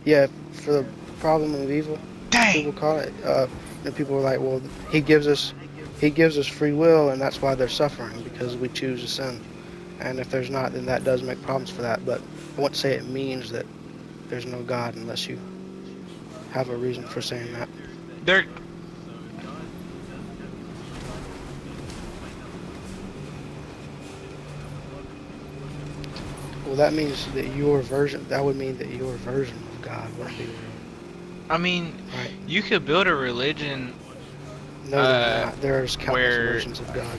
Yeah, for the problem of evil, Dang. people call it. And people are like, well, he gives us free will, and that's why they're suffering because we choose to sin. And if there's not, then that does make problems for that. But I wouldn't say it means that there's no God unless you have a reason for saying that. They're Well, that means that your version. That would mean that your version of God wouldn't be real, I mean, right? you could build a religion No, there's not. There's countless where versions of God.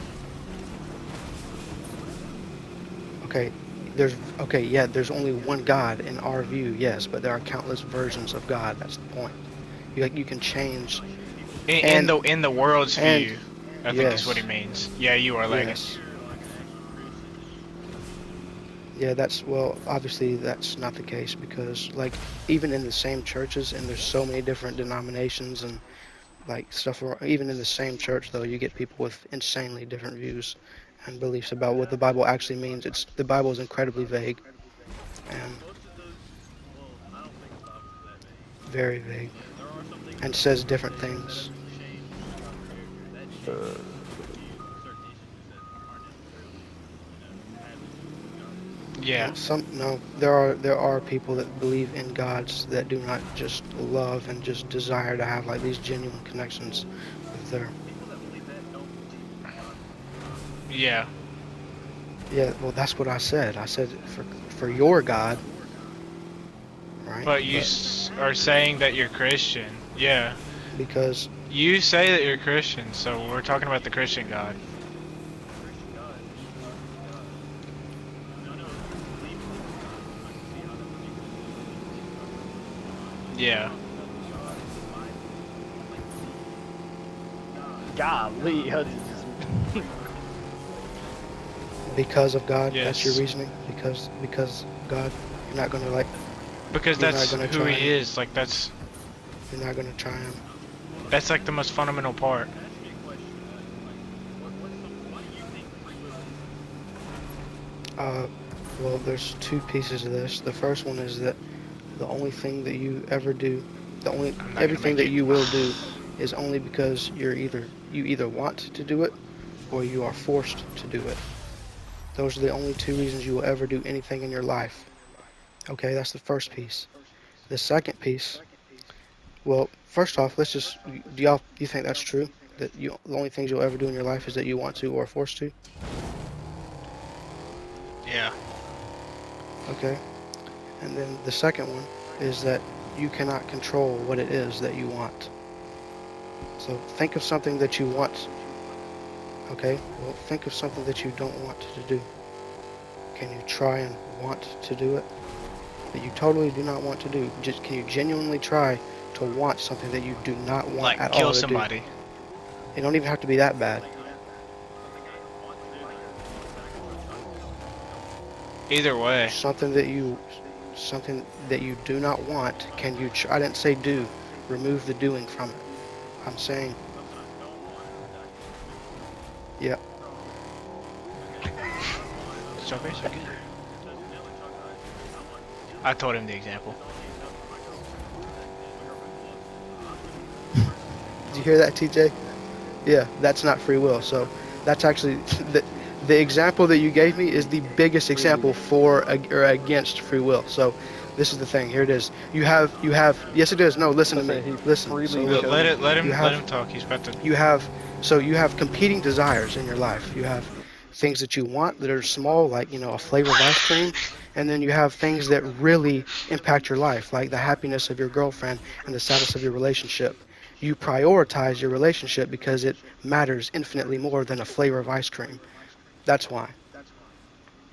Okay, there's okay, yeah, there's only one God in our view, yes, but there are countless versions of God. That's the point. You can change and in the world's and view, I think is what he yes, means. Yeah, you are lagging. yes, yeah. That's well, obviously that's not the case because like even in the same churches and there's so many different denominations and like stuff. Even in the same church though, you get people with insanely different views and beliefs about what the Bible actually means. It's the Bible is incredibly vague and very vague and says different things. Yeah. Some no, there are people that believe in gods that do not just love and just desire to have like these genuine connections with their. Yeah. Yeah, well, that's what I said. I said for your God, right? But you But are saying that you're Christian. Yeah. because You say that you're Christian, so we're talking about the Christian God. Yeah. Golly, because of God, that's your Yes. reasoning. Because God, you're not gonna like Because you're not that's gonna who try he him. is. Like You're not gonna try him. that's like the most fundamental part. Uh, well, there's two pieces of this. The first one is that the only thing that you ever do, the only I'm not gonna everything make that you. you will do is only because you either want to do it or you are forced to do it. Those are the only two reasons you will ever do anything in your life. Okay, that's the first piece. The second piece, well, first off, let's just do you think that's true? That the only things you'll ever do in your life is that you want to or are forced to? Yeah. Okay. And then the second one is that you cannot control what it is that you want. So think of something that you want. Okay, well, think of something that you don't want to do. Can you try and want to do it? That you totally do not want to do. Just can you genuinely try to want something that you do not want Like at kill all to do? somebody. It don't even have to be that bad. Either way. Something that you do not want. Can you? I didn't say do. Remove the doing from it. I'm saying, yeah. Strawberries are good. I told him the example. Did you hear that, TJ? Yeah, that's not free will. So that's actually the example that you gave me is the biggest example for or against free will. So this is the thing. Here it is. You have yes it is. No, listen to me. he Listen. So freely look, Let it. Let you him. Let have him talk. He's about to. you have you have competing desires in your life. You have things that you want that are small, like a flavor of ice cream, and then you have things that really impact your life, like the happiness of your girlfriend and the status of your relationship. You prioritize your relationship because it matters infinitely more than a flavor of ice cream. That's why.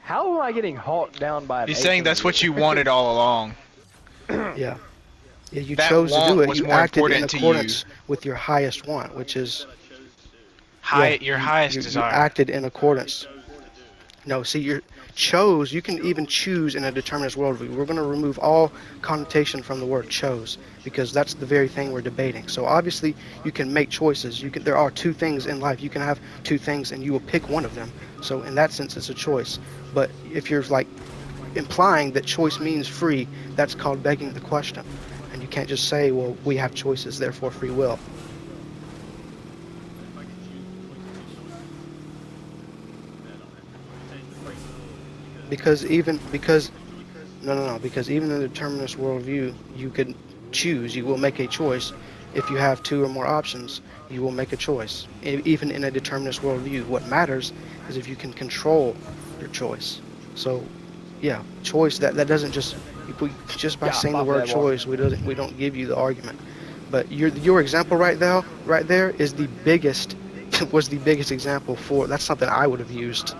How am I getting hawked down by an He's saying 18 that's what wheeler? you wanted all along. Yeah. Yeah, you That chose to do want it. was You more acted in important to you. accordance with your highest want, which is yeah, Your highest you desire. acted in accordance. No, see, you can even choose in a determinist worldview. We're going to remove all connotation from the word chose because that's the very thing we're debating. So obviously, you can make choices. There are two things in life. You can have two things and you will pick one of them. So in that sense, it's a choice. But if you're like implying that choice means free, that's called begging the question. And you can't just say, well, we have choices, therefore free will. Because because even in the determinist worldview, you can choose, you will make a choice. If you have two or more options, you will make a choice. Even in a determinist worldview, what matters is if you can control your choice. So, yeah, choice, that doesn't just, just by Yeah, saying my the word bad, Walker. choice, we don't give you the argument. But your example right there is the biggest, was the biggest example for, that's something I would have used.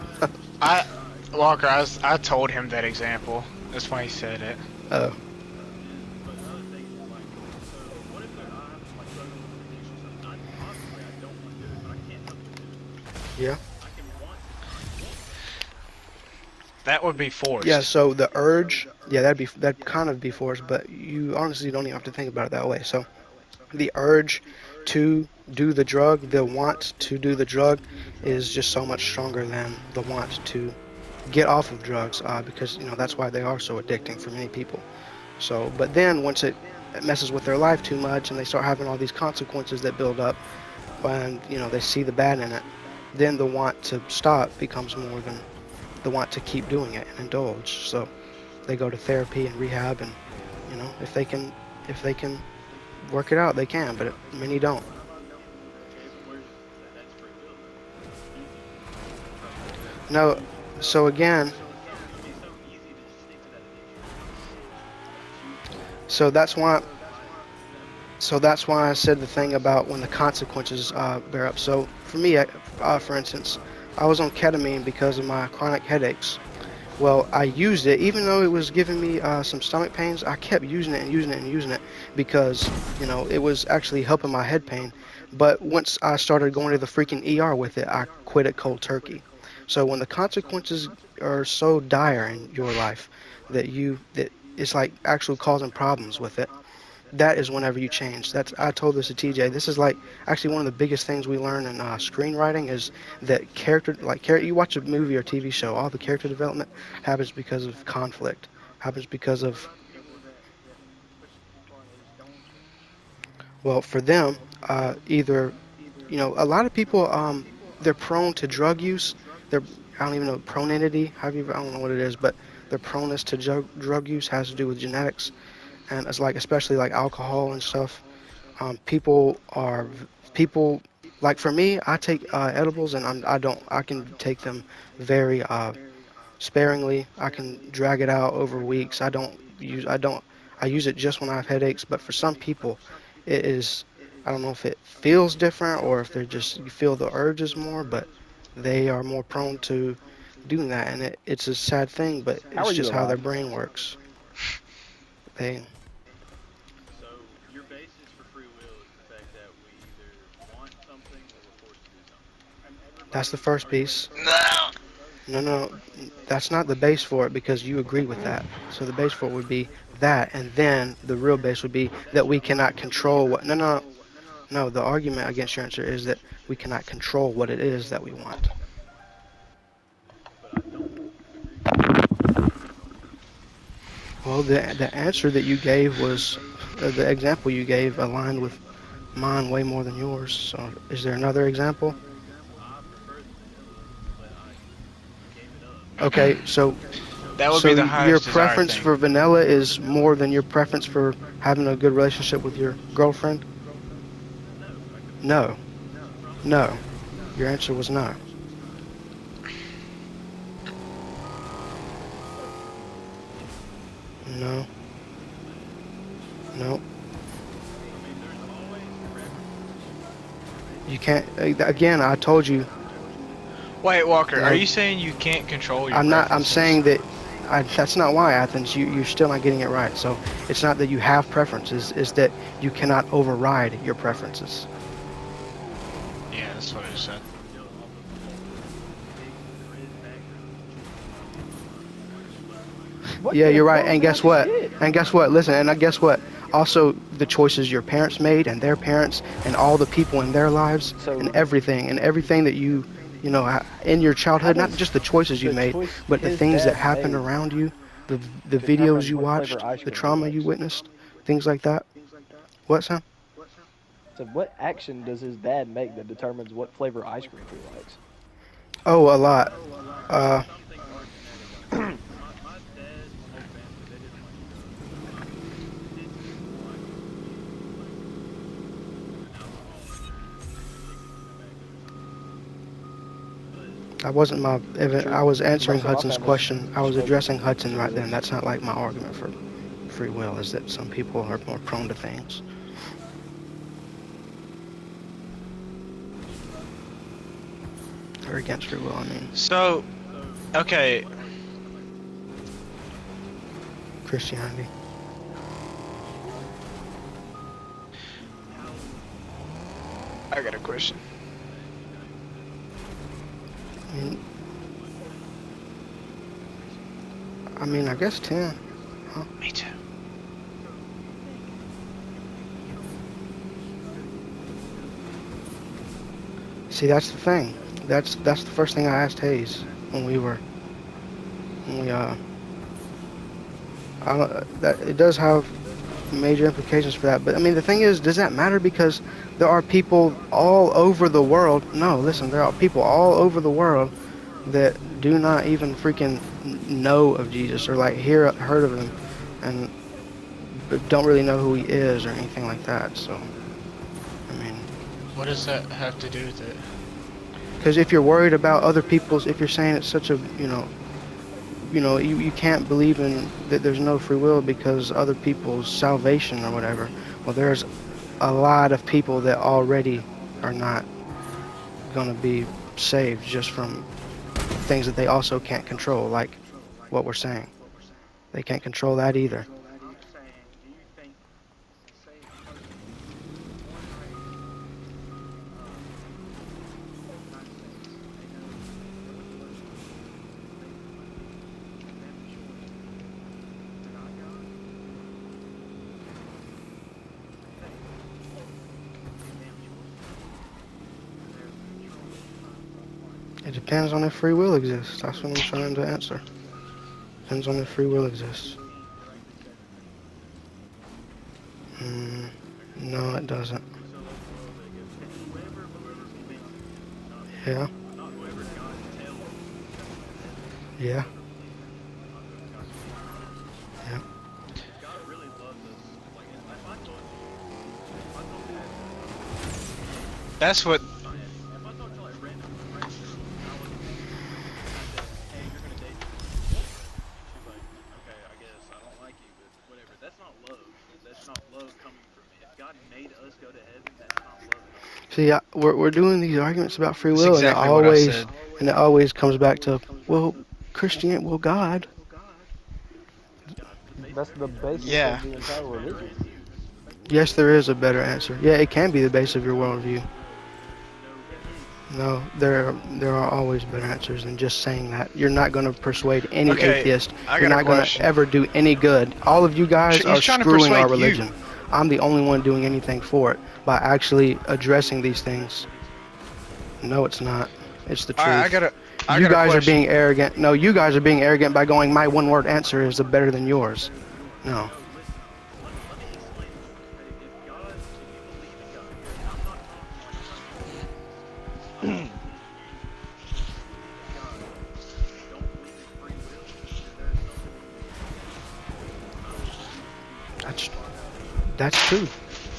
Walker, I told him that example. That's why he said it. Uh, yeah. That would be forced. Yeah, so the urge, yeah, that'd kind of be forced, but you honestly don't even have to think about it that way. So the urge to do the drug, the want to do the drug, is just so much stronger than the want to get off of drugs, because that's why they are so addicting for many people. So, but then once it messes with their life too much, and they start having all these consequences that build up, and they see the bad in it, then the want to stop becomes more than the want to keep doing it and indulge. So they go to therapy and rehab, and if they can work it out, they can, but many don't. No, so again, so that's why I said the thing about when the consequences bear up. So for me, for instance, I was on ketamine because of my chronic headaches. Well, I used it, even though it was giving me some stomach pains. I kept using it and using it and using it because it was actually helping my head pain. But once I started going to the freaking ER with it, I quit it cold turkey. So when the consequences are so dire in your life that it's like actually causing problems with it, that is whenever you change. I told this to TJ. This is like actually one of the biggest things we learn in screenwriting is that you watch a movie or TV show, all the character development happens because of conflict, happens because of, well, for them, either, a lot of people, they're prone to drug use. I don't even know, pronenity, I don't know what it is, but their proneness to drug use has to do with genetics. And it's like, especially like alcohol and stuff. People like, for me, I take edibles, and I can take them very sparingly. I can drag it out over weeks. I use it just when I have headaches. But for some people, it is, I don't know if it feels different or if you feel the urges more, but they are more prone to doing that. And it's a sad thing, but How it's are you just how their alive? brain works. They, that's the first piece. No, that's not the base for it because you agree with that. So the base for it would be that, and then the real base would be that we cannot control what. No. The argument against your answer is that we cannot control what it is that we want. Well, the answer that you gave was the example you gave aligned with mine way more than yours. So, is there another example? Okay, so That would be the your highest desired preference thing. for vanilla is more than your preference for having a good relationship with your girlfriend? No. No. Your answer was no. No. No. You can't. Again, I told you. Wait, Walker, No. are you saying you can't control your I'm not. I'm preferences? saying that. That's not why, Athens. You're still not getting it right. So it's not that you have preferences. It's that you cannot override your preferences. Yeah, that's what I said. What Yeah, the you're right. fuck, And guess Walker? what? Shit. And guess what? Listen, and guess what? Also, the choices your parents made, and their parents, and all the people in their lives, So and everything that in your childhood, how not does just the choices you the made, choice but the his things that dad happened made? around you, the Determine videos you what flavor watched, ice the cream he trauma you likes. witnessed, things like that. What, Sam? So what action does his dad make that determines what flavor ice cream he likes? Oh, a lot. Uh, I wasn't my. I True. was answering Most of my Hudson's family question. I was smokes addressing Hudson right then. cigarettes. That's not like my argument for free will. Is that some people are more prone to things. Or against free will, I mean. So, okay, Christianity. I got a question. I guess 10. Me too. See, that's the thing. That's the first thing I asked Hayes when we that it does have major implications for that. But I mean, the thing is, does that matter? Because there are people all over the world. No, listen, there are people all over the world that do not even freaking know of Jesus or like heard of him, and don't really know who he is or anything like that. So, I mean, What does that have to do with it? because if you're worried about other people's, if you're saying it's such a, you can't believe in that there's no free will because other people's salvation or whatever. Well, there's a lot of people that already are not going to be saved just from things that they also can't control, like what we're saying. They can't control that either. It depends on if free will exists. That's what I'm trying to answer. Depends on if free will exists. No, it doesn't. Yeah. Yeah. Yeah. That's what. See, we're doing these arguments about free That's will, exactly what I said. and it always comes back to, well, God. That's the basis Yeah. of the entire religion. Yes, there is a better answer. Yeah, it can be the base of your worldview. No, there are always better answers than just saying that. You're not going to persuade any Okay, atheist. I You're got a not going to question. ever do any good. All of you guys He's are trying to screwing our persuade you. religion. I'm the only one doing anything for it by actually addressing these things. No, it's not. It's the truth. Alright, I You got a guys are question. being arrogant. No, you guys are being arrogant by going, my one-word answer is better than yours. No. That's true.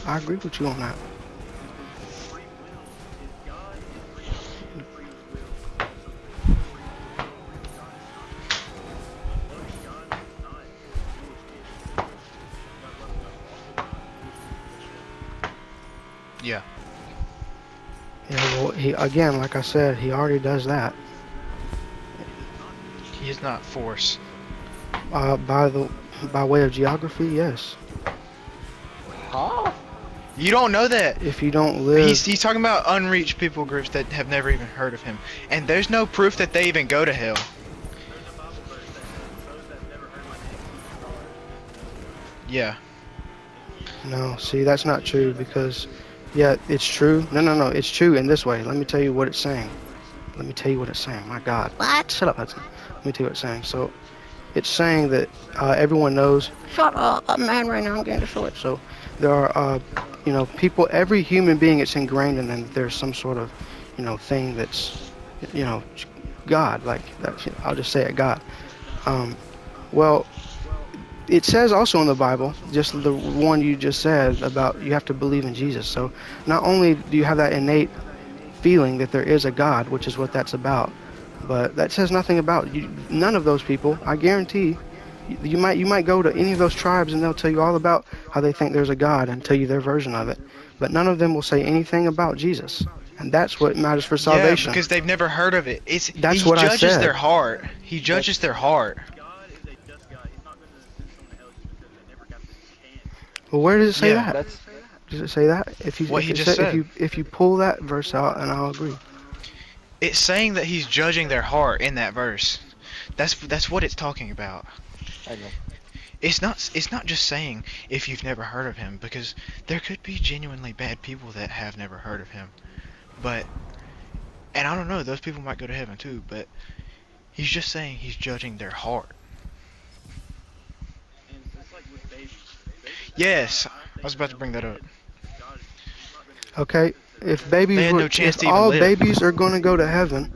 I agree with you on that. Yeah. Yeah, well, again, like I said, he already does that. He is not force. By way of geography, yes. Huh? You don't know that. If you don't live, He's talking about unreached people groups that have never even heard of him. And there's no proof that they even go to hell. Yeah. no, see, that's not true because, yeah, it's true. No, it's true in this way. Let me tell you what it's saying. My God. What? Shut up, Hudson. Let me tell you what it's saying. So, it's saying that everyone knows. Shut up, I'm mad right now. I'm getting destroyed. So there are, people. Every human being, it's ingrained in them that there's some sort of, thing that's, you know, God. Like that. I'll just say it, God. Well, it says also in the Bible, just the one you just said about you have to believe in Jesus. So not only do you have that innate feeling that there is a God, which is what that's about, but that says nothing about you. None of those people, I guarantee, you might go to any of those tribes and they'll tell you all about how they think there's a God and tell you their version of it. But none of them will say anything about Jesus, and that's what matters for Yeah, salvation. because they've never heard of it. That's He what I judges said. their heart. He judges their heart. Well, where does it say Yeah. that? That's Does it say that? What he just said. If you pull that verse out, and I'll agree. It's saying that he's judging their heart in that verse. That's what it's talking about. hang on. It's not just saying if you've never heard of him, because there could be genuinely bad people that have never heard of him. And I don't know, those people might go to heaven too, but he's just saying he's judging their heart. Yes, I was about to bring that up. Okay, if They had no chance if to even all live. babies are going to go to heaven,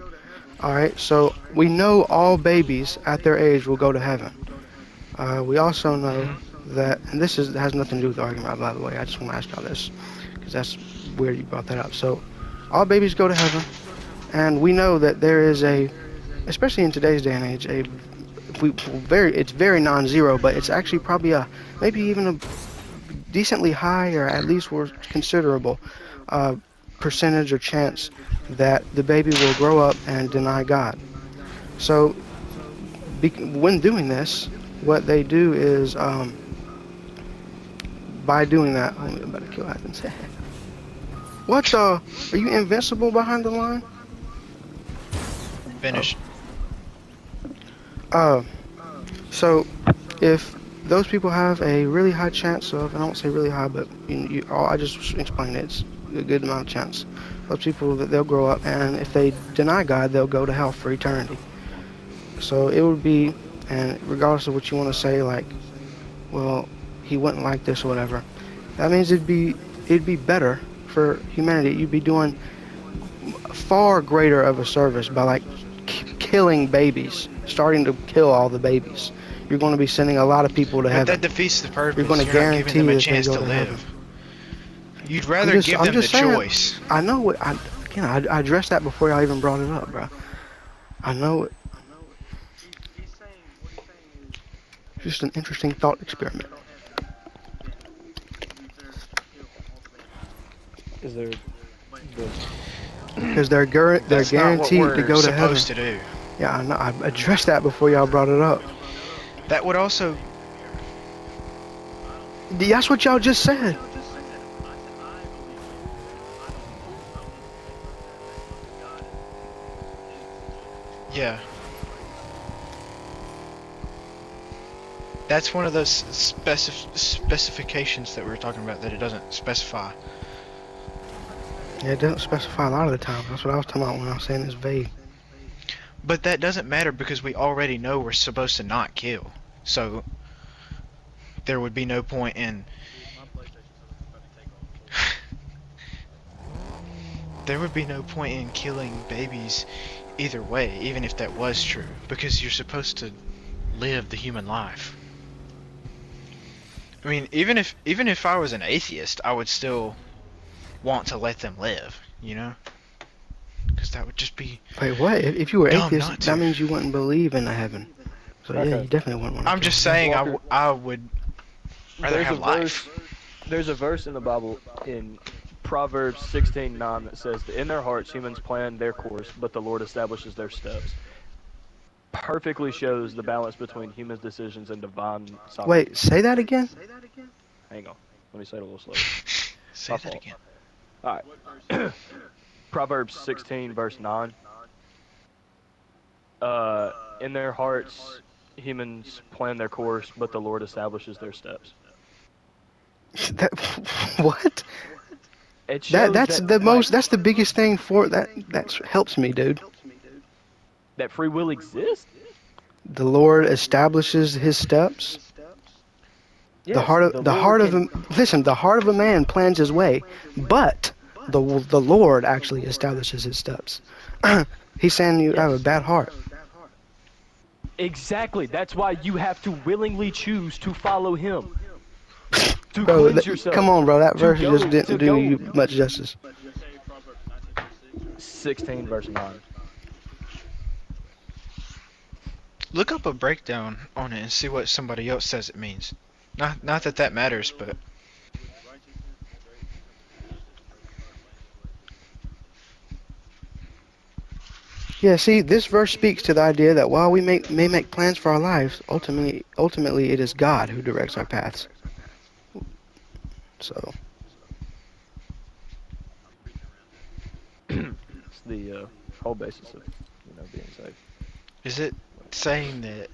all right. So we know all babies at their age will go to heaven. We also know that, and this has nothing to do with the argument, by the way. I just want to ask y'all this because that's weird you brought that up. So all babies go to heaven, and we know that there is especially in today's day and age, it's very non-zero, but it's actually probably maybe even a decently high or at least more considerable percentage or chance that the baby will grow up and deny God. So when doing this, what they do is by doing that, I'm about to kill Athens. What the? Are you invincible behind the line? Finished. So if those people have a really high chance of, and I won't say really high, but I just explained it, it's a good amount of chance. Those people, that they'll grow up, and if they deny God, they'll go to hell for eternity. So it would be, and regardless of what you want to say, like, well, he wouldn't like this or whatever, that means it'd be better for humanity. You'd be doing far greater of a service by like killing babies, starting to kill all the babies. You're going to be sending a lot of people to But heaven. that defeats the purpose. You're going to not guarantee giving them a that they chance go to to live. heaven. You'd rather give I'm them the just saying, choice. I know what I addressed that before y'all even brought it up, bro. I know it. Just an interesting thought experiment. Is there Because they're That's not what guaranteed we're to go to heaven. supposed to do. Yeah, I know. I addressed that before y'all brought it up. That would also. That's what y'all just said. Yeah. That's one of those specifications that we were talking about that it doesn't specify. Yeah, it doesn't specify a lot of the time. That's what I was talking about when I was saying it's vague. But that doesn't matter because we already know we're supposed to not kill. So there would be no point in there would be no point in killing babies either way, even if that was true, because you're supposed to live the human life. I mean, even if I was an atheist, I would still want to let them live, you know? Because that would just be. Wait, what? If you were Dumb atheist, not that to. means you wouldn't believe in the heaven. So yeah, Okay. you definitely wouldn't want to. I'm just saying, Walker, I would rather there's have a life. There's a verse in the Bible in Proverbs 16:9 that says that in their hearts humans plan their course, but the Lord establishes their steps. Perfectly shows the balance between human decisions and divine sovereignty. Wait, say that again? Hang on. Let me say it a little slower. Say My that fault. again. Alright. Proverbs 16 verse 9. In their hearts humans plan their course, but the Lord establishes their steps. That what? It shows That's the most. That's the biggest thing for that. That helps me, dude. that free will exists. The Lord establishes his steps. Yes, the The Lord heart of can. a, listen, the heart of a man plans his way, but the Lord actually establishes his steps. He's saying you have a Yes. bad heart. Exactly. That's why you have to willingly choose to follow him, to Bro, cleanse yourself, come on, bro. That to verse just go didn't to do go. you much justice. 16 verse 9. Look up a breakdown on it and see what somebody else says it means. Not that that matters, but Yeah, see, this verse speaks to the idea that while we may make plans for our lives, ultimately it is God who directs our paths. So, It's the whole basis of being saved. is it saying that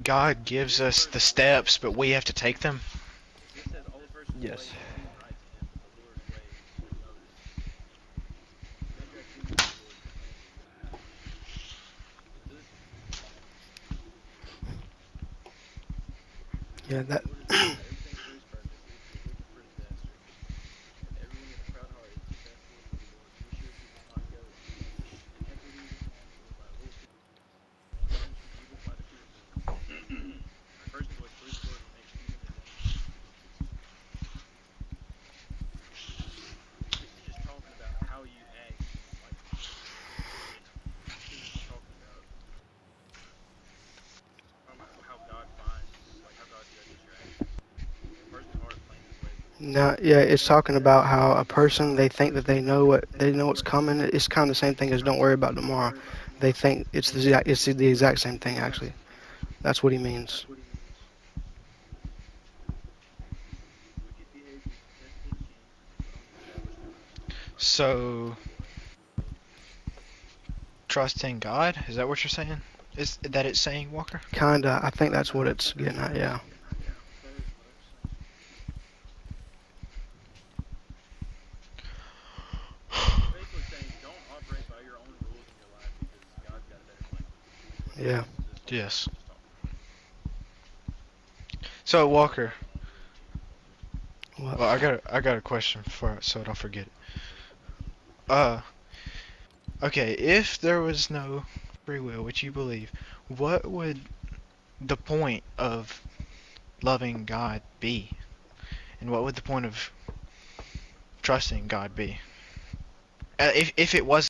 God gives us the steps, but we have to take them? Yes. yeah, that no, yeah, it's talking about how a person they think that they know what's coming. It's kind of the same thing as don't worry about tomorrow. They think it's the exact same thing actually. That's what he means. So, trusting God? Is that what you're saying? Is that it's saying, Walker? Kinda, I think that's what it's getting at. Yeah. Yeah. Yes. So, Walker, What? well, I got a question for so I don't forget it. Uh, okay, if there was no free will, which you believe, what would the point of loving God be? And what would the point of trusting God be? If it was